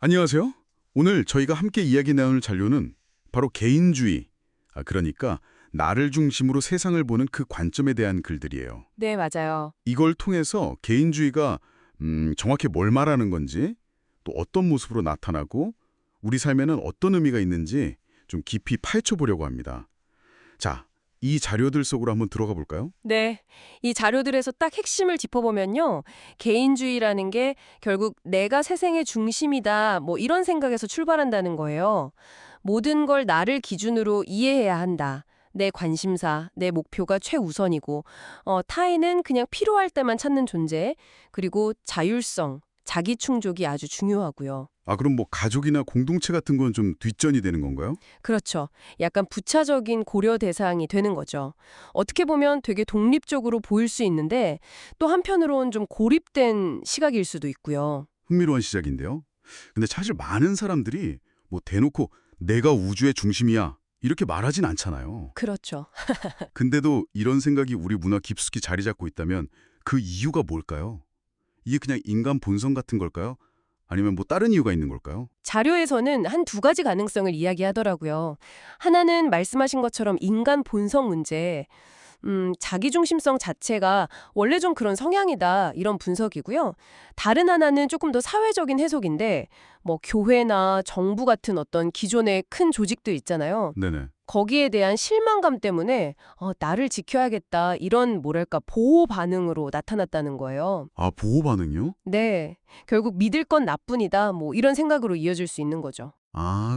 안녕하세요. 오늘 저희가 함께 이야기 나눌 잔료는 바로 개인주의, 그러니까 나를 중심으로 세상을 보는 그 관점에 대한 글들이에요. 네, 맞아요. 이걸 통해서 개인주의가 정확히 뭘 말하는 건지, 또 어떤 모습으로 나타나고 우리 삶에는 어떤 의미가 있는지 좀 깊이 파헤쳐 보려고 합니다. 자, 이 자료들 속으로 한번 들어가 볼까요? 네. 이 자료들에서 딱 핵심을 짚어보면요. 개인주의라는 게 결국 내가 세상의 중심이다, 뭐 이런 생각에서 출발한다는 거예요. 모든 걸 나를 기준으로 이해해야 한다. 내 관심사, 내 목표가 최우선이고, 타인은 그냥 필요할 때만 찾는 존재, 그리고 자율성, 자기 충족이 아주 중요하고요. 그럼 뭐 가족이나 공동체 같은 건 좀 뒷전이 되는 건가요? 그렇죠. 약간 부차적인 고려 대상이 되는 거죠. 어떻게 보면 되게 독립적으로 보일 수 있는데 또 한편으로는 좀 고립된 시각일 수도 있고요. 흥미로운 시작인데요. 근데 사실 많은 사람들이 뭐 대놓고 내가 우주의 중심이야 이렇게 말하진 않잖아요. 그렇죠. 근데도 이런 생각이 우리 문화 깊숙이 자리 잡고 있다면 그 이유가 뭘까요? 이게 그냥 인간 본성 같은 걸까요? 아니면 뭐 다른 이유가 있는 걸까요? 자료에서는 한 두 가지 가능성을 이야기하더라고요. 하나는 말씀하신 것처럼 인간 본성 문제, 자기중심성 자체가 원래 좀 그런 성향이다 이런 분석이고요. 다른 하나는 조금 더 사회적인 해석인데 뭐 교회나 정부 같은 어떤 기존의 큰 조직들 있잖아요. 네네. 거기에 대한 실망감 때문에 나를 지켜야겠다 이런 뭐랄까 보호 반응으로 나타났다는 거예요. 보호 반응이요? 네. 결국 믿을 건 나뿐이다 뭐 이런 생각으로 이어질 수 있는 거죠.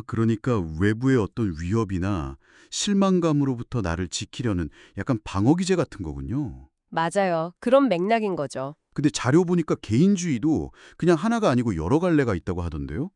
그러니까 외부의 어떤 위협이나 실망감으로부터 나를 지키려는 약간 방어기제 같은 거군요. 맞아요. 그런 맥락인 거죠. 근데 자료 보니까 개인주의도 그냥 하나가 아니고 여러 갈래가 있다고 하던데요?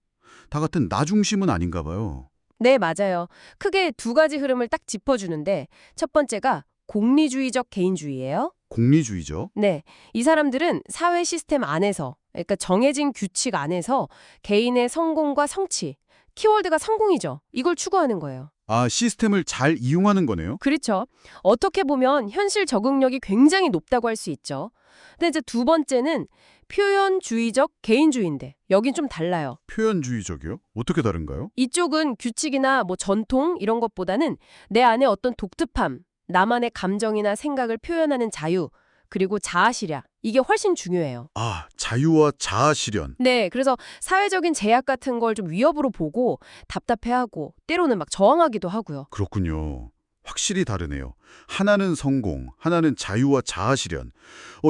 다 같은 나 중심은 아닌가 봐요. 네, 맞아요. 크게 두 가지 흐름을 딱 짚어주는데 첫 번째가 공리주의적 개인주의예요. 공리주의죠. 네, 이 사람들은 사회 시스템 안에서, 그러니까 정해진 규칙 안에서 개인의 성공과 성취, 키워드가 성공이죠. 이걸 추구하는 거예요. 시스템을 잘 이용하는 거네요. 그렇죠. 어떻게 보면 현실 적응력이 굉장히 높다고 할 수 있죠. 근데 이제 두 번째는 표현주의적 개인주의인데 여긴 좀 달라요. 표현주의적이요? 어떻게 다른가요? 이쪽은 규칙이나 뭐 전통 이런 것보다는 내 안에 어떤 독특함, 나만의 감정이나 생각을 표현하는 자유, 그리고 자아실현. 이게 훨씬 중요해요. 자유와 자아 실현. 네, 그래서 사회적인 제약 같은 걸 좀 위협으로 보고 답답해하고 때로는 막 저항하기도 하고요. 그렇군요. 확실히 다르네요. 하나는 성공, 하나는 자유와 자아 실현.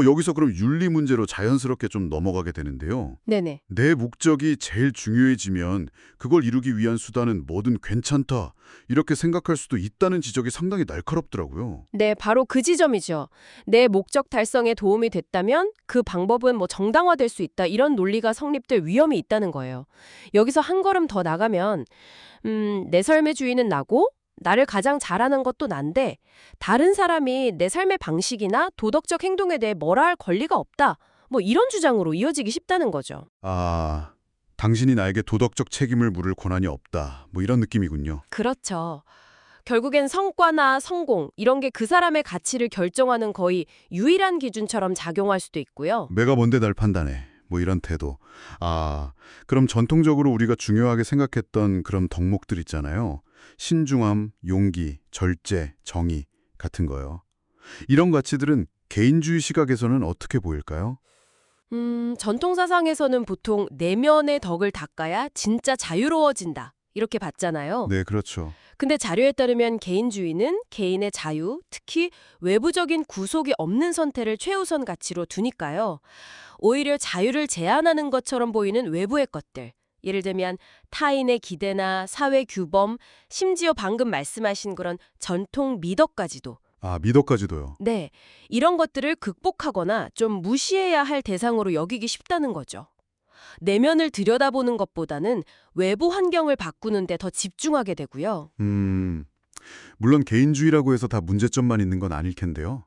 여기서 그럼 윤리 문제로 자연스럽게 좀 넘어가게 되는데요. 네네. 내 목적이 제일 중요해지면 그걸 이루기 위한 수단은 뭐든 괜찮다. 이렇게 생각할 수도 있다는 지적이 상당히 날카롭더라고요. 네, 바로 그 지점이죠. 내 목적 달성에 도움이 됐다면 그 방법은 뭐 정당화될 수 있다. 이런 논리가 성립될 위험이 있다는 거예요. 여기서 한 걸음 더 나가면 내 삶의 주인은 나고 나를 가장 잘하는 것도 난데 다른 사람이 내 삶의 방식이나 도덕적 행동에 대해 뭐라 할 권리가 없다. 뭐 이런 주장으로 이어지기 쉽다는 거죠. 당신이 나에게 도덕적 책임을 물을 권한이 없다. 뭐 이런 느낌이군요. 그렇죠. 결국엔 성과나 성공 이런 게 그 사람의 가치를 결정하는 거의 유일한 기준처럼 작용할 수도 있고요. 내가 뭔데 날 판단해. 뭐 이런 태도. 그럼 전통적으로 우리가 중요하게 생각했던 그런 덕목들 있잖아요. 신중함, 용기, 절제, 정의 같은 거요. 이런 가치들은 개인주의 시각에서는 어떻게 보일까요? 전통 사상에서는 보통 내면의 덕을 닦아야 진짜 자유로워진다. 이렇게 봤잖아요. 네, 그렇죠. 근데 자료에 따르면 개인주의는 개인의 자유, 특히 외부적인 구속이 없는 선택을 최우선 가치로 두니까요. 오히려 자유를 제한하는 것처럼 보이는 외부의 것들, 예를 들면 타인의 기대나 사회 규범, 심지어 방금 말씀하신 그런 전통 미덕까지도 미덕까지도요. 네, 이런 것들을 극복하거나 좀 무시해야 할 대상으로 여기기 쉽다는 거죠. 내면을 들여다보는 것보다는 외부 환경을 바꾸는 데 더 집중하게 되고요. 물론 개인주의라고 해서 다 문제점만 있는 건 아닐 텐데요.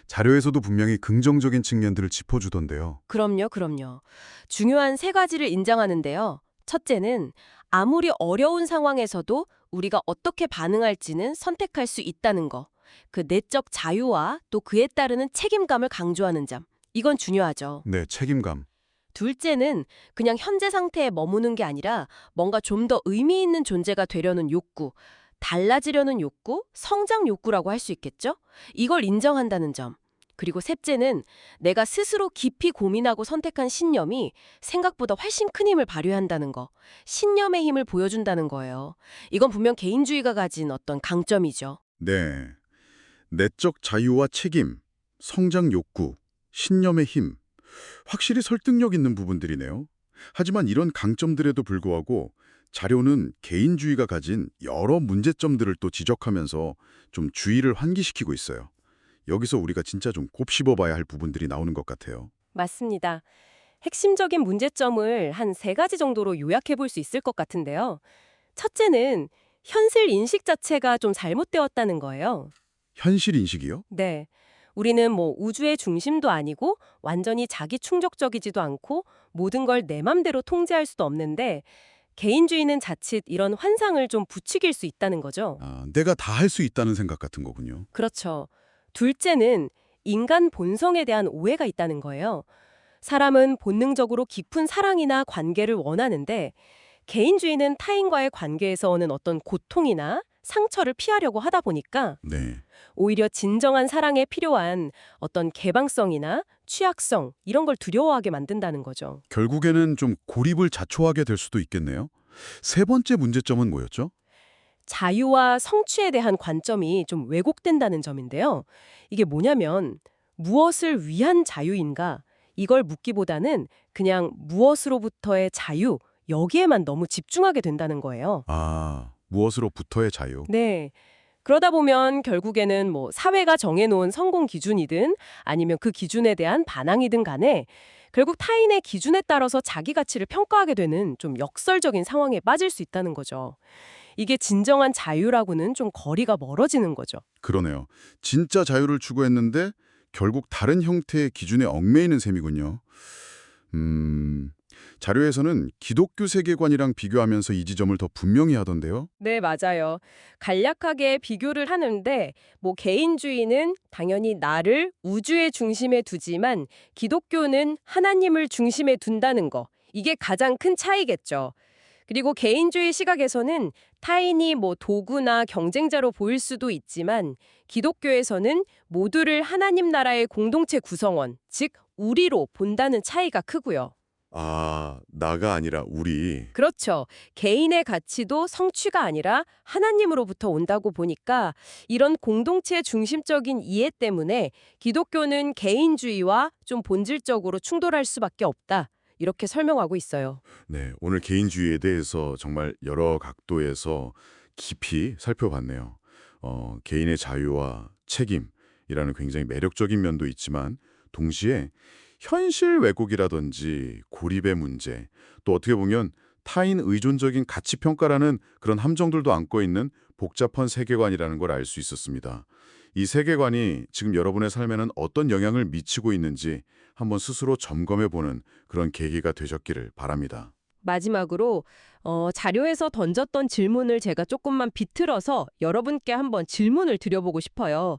자료에서도 분명히 긍정적인 측면들을 짚어주던데요. 그럼요, 그럼요. 중요한 세 가지를 인정하는데요. 첫째는 아무리 어려운 상황에서도 우리가 어떻게 반응할지는 선택할 수 있다는 거. 그 내적 자유와 또 그에 따르는 책임감을 강조하는 점. 이건 중요하죠. 네, 책임감. 둘째는 그냥 현재 상태에 머무는 게 아니라 뭔가 좀 더 의미 있는 존재가 되려는 욕구, 달라지려는 욕구, 성장 욕구라고 할 수 있겠죠? 이걸 인정한다는 점. 그리고 셋째는 내가 스스로 깊이 고민하고 선택한 신념이 생각보다 훨씬 큰 힘을 발휘한다는 거. 신념의 힘을 보여준다는 거예요. 이건 분명 개인주의가 가진 어떤 강점이죠. 네. 내적 자유와 책임, 성장 욕구, 신념의 힘. 확실히 설득력 있는 부분들이네요. 하지만 이런 강점들에도 불구하고 자료는 개인주의가 가진 여러 문제점들을 또 지적하면서 좀 주의를 환기시키고 있어요. 여기서 우리가 진짜 좀 곱씹어봐야 할 부분들이 나오는 것 같아요. 맞습니다. 핵심적인 문제점을 한 3가지 정도로 요약해 볼 수 있을 것 같은데요. 첫째는 현실 인식 자체가 좀 잘못되었다는 거예요. 현실 인식이요? 네. 우리는 우주의 중심도 아니고 완전히 자기 충족적이지도 않고 모든 걸 내 맘대로 통제할 수도 없는데 개인주의는 자칫 이런 환상을 좀 부추길 수 있다는 거죠. 내가 다 할 수 있다는 생각 같은 거군요. 그렇죠. 둘째는 인간 본성에 대한 오해가 있다는 거예요. 사람은 본능적으로 깊은 사랑이나 관계를 원하는데 개인주의는 타인과의 관계에서 오는 어떤 고통이나 상처를 피하려고 하다 보니까 네. 오히려 진정한 사랑에 필요한 어떤 개방성이나 취약성 이런 걸 두려워하게 만든다는 거죠. 결국에는 좀 고립을 자초하게 될 수도 있겠네요. 세 번째 문제점은 뭐였죠? 자유와 성취에 대한 관점이 좀 왜곡된다는 점인데요. 이게 뭐냐면 무엇을 위한 자유인가? 이걸 묻기보다는 그냥 무엇으로부터의 자유, 여기에만 너무 집중하게 된다는 거예요. 무엇으로부터의 자유. 네. 그러다 보면 결국에는 사회가 정해놓은 성공 기준이든 아니면 그 기준에 대한 반항이든 간에 결국 타인의 기준에 따라서 자기 가치를 평가하게 되는 좀 역설적인 상황에 빠질 수 있다는 거죠. 이게 진정한 자유라고는 좀 거리가 멀어지는 거죠. 그러네요. 진짜 자유를 추구했는데 결국 다른 형태의 기준에 얽매이는 셈이군요. 자료에서는 기독교 세계관이랑 비교하면서 이 지점을 더 분명히 하던데요. 네, 맞아요. 간략하게 비교를 하는데 개인주의는 당연히 나를 우주의 중심에 두지만 기독교는 하나님을 중심에 둔다는 거. 이게 가장 큰 차이겠죠. 그리고 개인주의 시각에서는 타인이 도구나 경쟁자로 보일 수도 있지만 기독교에서는 모두를 하나님 나라의 공동체 구성원, 즉 우리로 본다는 차이가 크고요. 나가 아니라 우리. 그렇죠. 개인의 가치도 성취가 아니라 하나님으로부터 온다고 보니까 이런 공동체 중심적인 이해 때문에 기독교는 개인주의와 좀 본질적으로 충돌할 수밖에 없다. 이렇게 설명하고 있어요. 네, 오늘 개인주의에 대해서 정말 여러 각도에서 깊이 살펴봤네요. 개인의 자유와 책임이라는 굉장히 매력적인 면도 있지만 동시에 현실 왜곡이라든지 고립의 문제, 또 어떻게 보면 타인 의존적인 가치 평가라는 그런 함정들도 안고 있는 복잡한 세계관이라는 걸 알 수 있었습니다. 이 세계관이 지금 여러분의 삶에는 어떤 영향을 미치고 있는지 한번 스스로 점검해보는 그런 계기가 되셨기를 바랍니다. 마지막으로 자료에서 던졌던 질문을 제가 조금만 비틀어서 여러분께 한번 질문을 드려보고 싶어요.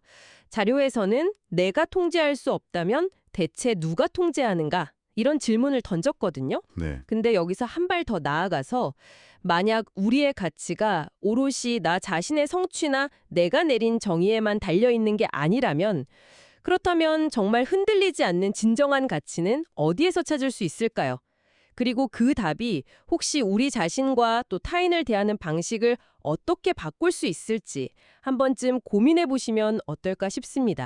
자료에서는 내가 통제할 수 없다면 대체 누가 통제하는가? 이런 질문을 던졌거든요. 네. 근데 여기서 한 발 더 나아가서 만약 우리의 가치가 오롯이 나 자신의 성취나 내가 내린 정의에만 달려있는 게 아니라면 그렇다면 정말 흔들리지 않는 진정한 가치는 어디에서 찾을 수 있을까요? 그리고 그 답이 혹시 우리 자신과 또 타인을 대하는 방식을 어떻게 바꿀 수 있을지 한 번쯤 고민해 보시면 어떨까 싶습니다.